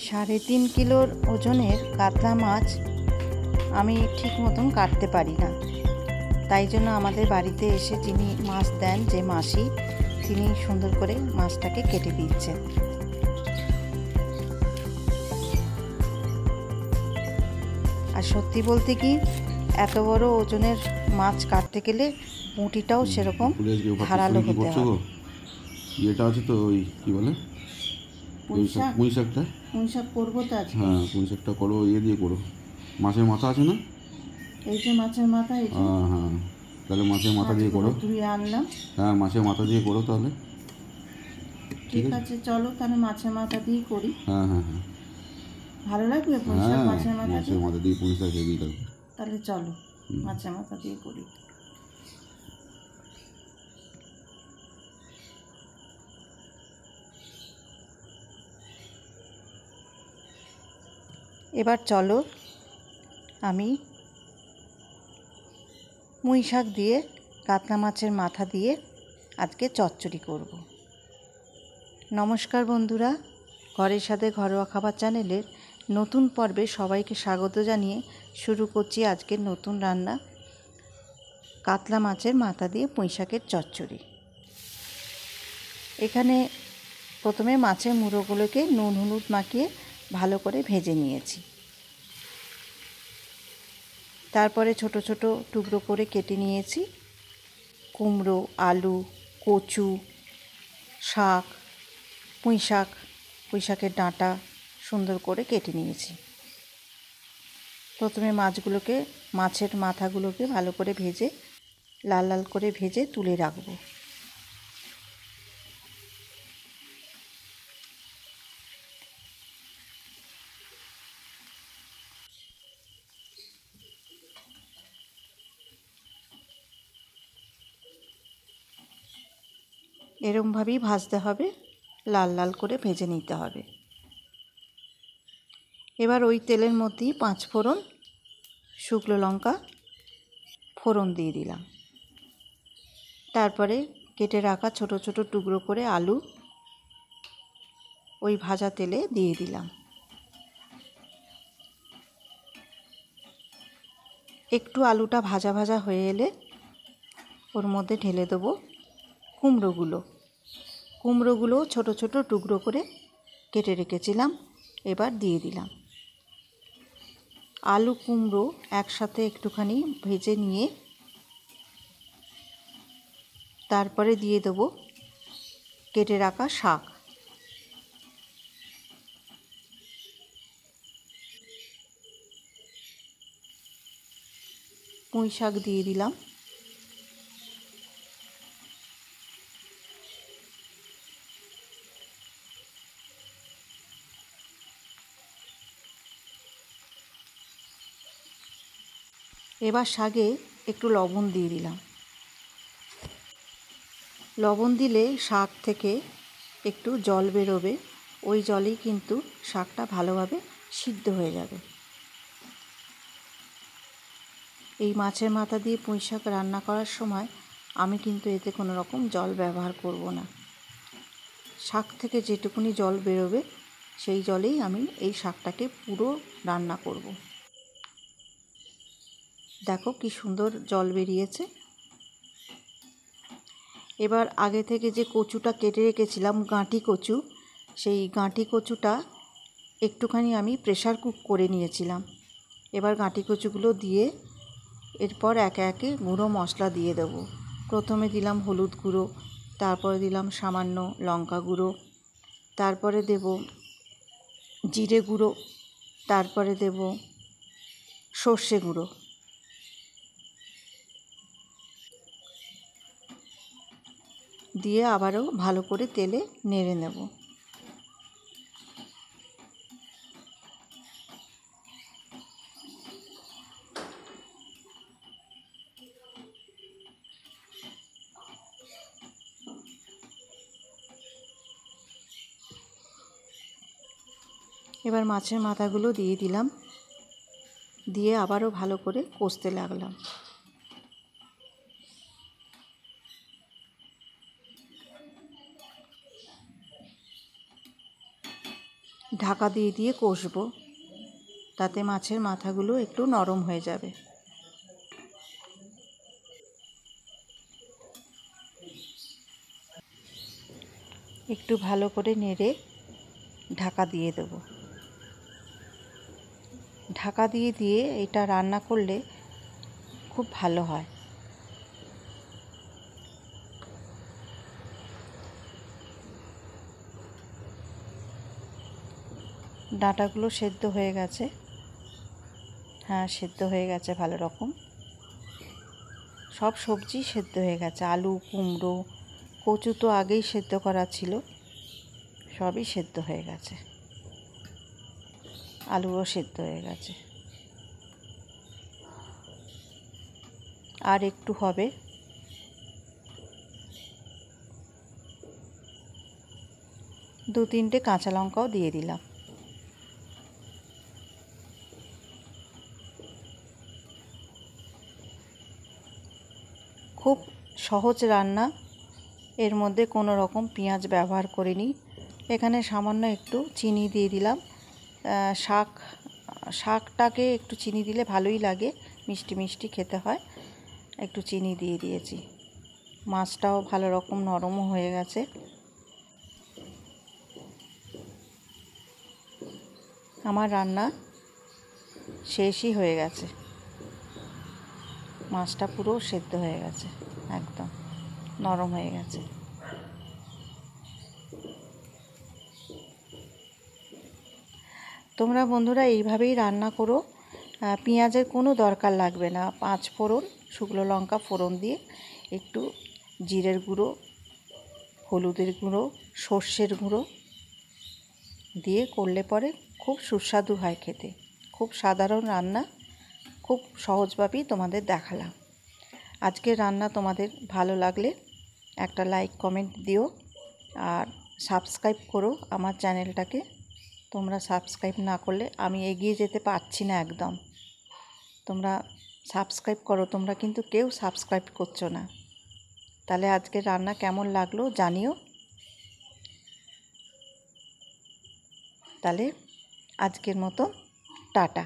3.5 কিলোর ওজনের কাতলা মাছ আমি ঠিক মতন কাটতে পারি না, তাই জন্য আমাদের বাড়িতে এসে যিনি মাছ দেন, যে মাসি, তিনি সুন্দর করে মাছটাকে কেটে দিচ্ছেন। আর সত্যি বলতে কি, এত বড় ওজনের মাছ কাটতে গেলে মুটিটাও সেরকম ধারালো হতে হবে। এটা আছে তো, ওই কি বলে, পুঁই শাক করবো তো আজকে। হ্যাঁ, পুঁই শাকটা করো, দিয়ে করো। মাছের মাথা আছে না? এই যে মাছের মাথা, এই যে। হ্যাঁ, তাহলে মাছের মাথা দিয়ে করো। ধুয়ে আনলাম। হ্যাঁ, মাছের মাথা দিয়ে করো তাহলে। ঠিক আছে, চলো তাহলে মাছের মাথা দিয়ে করি। হ্যাঁ হ্যাঁ হ্যাঁ, ভালো লাগবে পুঁই শাক মাছের মাথা দিয়ে পুঁই শাক হেভি লাগবে। তাহলে চলো মাছের মাথা দিয়ে করি। এবার চলো আমি পুঁই শাক দিয়ে কাতলা মাছের মাথা দিয়ে আজকে চচ্চড়ি করব। নমস্কার বন্ধুরা, ঘরের সাথে ঘরোয়া খাবার চ্যানেলের নতুন পর্বে সবাইকে স্বাগত জানিয়ে শুরু করছি আজকের নতুন রান্না, কাতলা মাছের মাথা দিয়ে পুঁই শাকের চচ্চড়ি। এখানে প্রথমে মাছের মুড়োগুলোকে নুন হলুদ মাখিয়ে ভালো করে ভেজে নিয়েছি। তারপরে ছোট ছোট টুকরো করে কেটে নিয়েছি কুমড়ো, আলু, কচু, শাক, পুঁই শাকের ডাঁটা সুন্দর করে কেটে নিয়েছি। প্রথমে মাছের মাথাগুলোকে ভালো করে ভেজে লাল লাল করে ভেজে তুলে রাখবো। এরমভাবেই ভাজতে হবে, লাল লাল করে ভেজে নিতে হবে। এবার ওই তেলের মধ্যেই 5 ফোড়ন, শুকনো লঙ্কা ফোড়ন দিয়ে দিলাম। তারপরে কেটে রাখা ছোট ছোট টুকরো করে আলু ওই ভাজা তেলে দিয়ে দিলাম। একটু আলুটা ভাজা ভাজা হয়ে এলে ওর মধ্যে ঢেলে দেবো কুমড়োগুলো ছোট ছোট টুকরো করে কেটে রেখেছিলাম, এবার দিয়ে দিলাম। আলু কুমড়ো একসাথে একটুখানি ভেজে নিয়ে তারপরে দিয়ে দেবো কেটে রাখা শাক। পুঁই শাক দিয়ে দিলাম। এবার শাকে একটু লবণ দিয়ে দিলাম। লবণ দিলে শাক থেকে একটু জল বেরোবে, ওই জলেই কিন্তু শাকটা ভালোভাবে সিদ্ধ হয়ে যাবে। এই মাছের মাথা দিয়ে পুঁই শাক রান্না করার সময় আমি কিন্তু এতে কোনো রকম জল ব্যবহার করব না। শাক থেকে যেটুকুনি জল বেরোবে সেই জলেই আমি এই শাকটাকে পুরো রান্না করব। দেখো কি সুন্দর জল বেরিয়েছে। এবার আগে থেকে যে কচুটা কেটে রেখেছিলাম, গাঁটি কচু, সেই গাঁটি কচুটা একটুখানি আমি প্রেসার কুক করে নিয়েছিলাম। এবার গাঁটি কচুগুলো দিয়ে এরপর একে একে গুঁড়ো মশলা দিয়ে দেবো। প্রথমে দিলাম হলুদ গুঁড়ো, তারপরে দিলাম সামান্য লঙ্কা গুঁড়ো, তারপরে দেব জিরে গুঁড়ো, তারপরে দেব সর্ষে গুঁড়ো। দিয়ে আবারও ভালো করে তেলে নেড়ে নেব। এবার মাছের মাথাগুলো দিয়ে দিলাম, দিয়ে আবারও ভালো করে কষতে লাগলাম। ঢাকা দিয়ে দিয়ে কষবো, তাতে মাছের মাথাগুলো একটু নরম হয়ে যাবে। একটু ভালো করে নেড়ে ঢাকা দিয়ে দেবো। ঢাকা দিয়ে দিয়ে এটা রান্না করলে খুব ভালো হয়। ডাঁটাগুলো সেদ্ধ হয়ে গেছে। হ্যাঁ, সেদ্ধ হয়ে গেছে ভালো রকম। সব সবজি সেদ্ধ হয়ে গেছে, আলু, কুমড়ো, কচু তো আগেই সেদ্ধ করা ছিল, সবই সেদ্ধ হয়ে গেছে। আলুও সেদ্ধ হয়ে গেছে, আর একটু হবে। দু তিনটে কাঁচা লঙ্কাও দিয়ে দিলাম। খুব সহজ রান্না, এর মধ্যে কোনো রকম পেঁয়াজ ব্যবহার করিনি। এখানে সামান্য একটু চিনি দিয়ে দিলাম। শাকটাকে একটু চিনি দিলে ভালোই লাগে, মিষ্টি মিষ্টি খেতে হয়, একটু চিনি দিয়ে দিয়েছি। মাছটাও ভালো রকম নরমও হয়ে গেছে। আমার রান্না শেষই হয়ে গেছে। মাছটা পুরো সেদ্ধ হয়ে গেছে, একদম নরম হয়ে গেছে। তোমরা বন্ধুরা এইভাবেই রান্না করো। পেঁয়াজের কোনো দরকার লাগবে না। 5 ফোড়ন, শুকনো লঙ্কা ফোড়ন দিয়ে একটু জিরের গুঁড়ো, হলুদের গুঁড়ো, সর্ষের গুঁড়ো দিয়ে করলে পরে খুব সুস্বাদু হয় খেতে। খুব সাধারণ রান্না, খুব সহজভাবেই তোমাদের দেখালাম। আজকের রান্না তোমাদের ভালো লাগলে একটা লাইক কমেন্ট দিও, আর সাবস্ক্রাইব করো আমার চ্যানেলটাকে। তোমরা সাবস্ক্রাইব না করলে আমি এগিয়ে যেতে পারছি না একদম। তোমরা সাবস্ক্রাইব করো, তোমরা কিন্তু কেউ সাবস্ক্রাইব করছো না। তাহলে আজকের রান্না কেমন লাগলো জানিও। তাহলে আজকের মতো টাটা।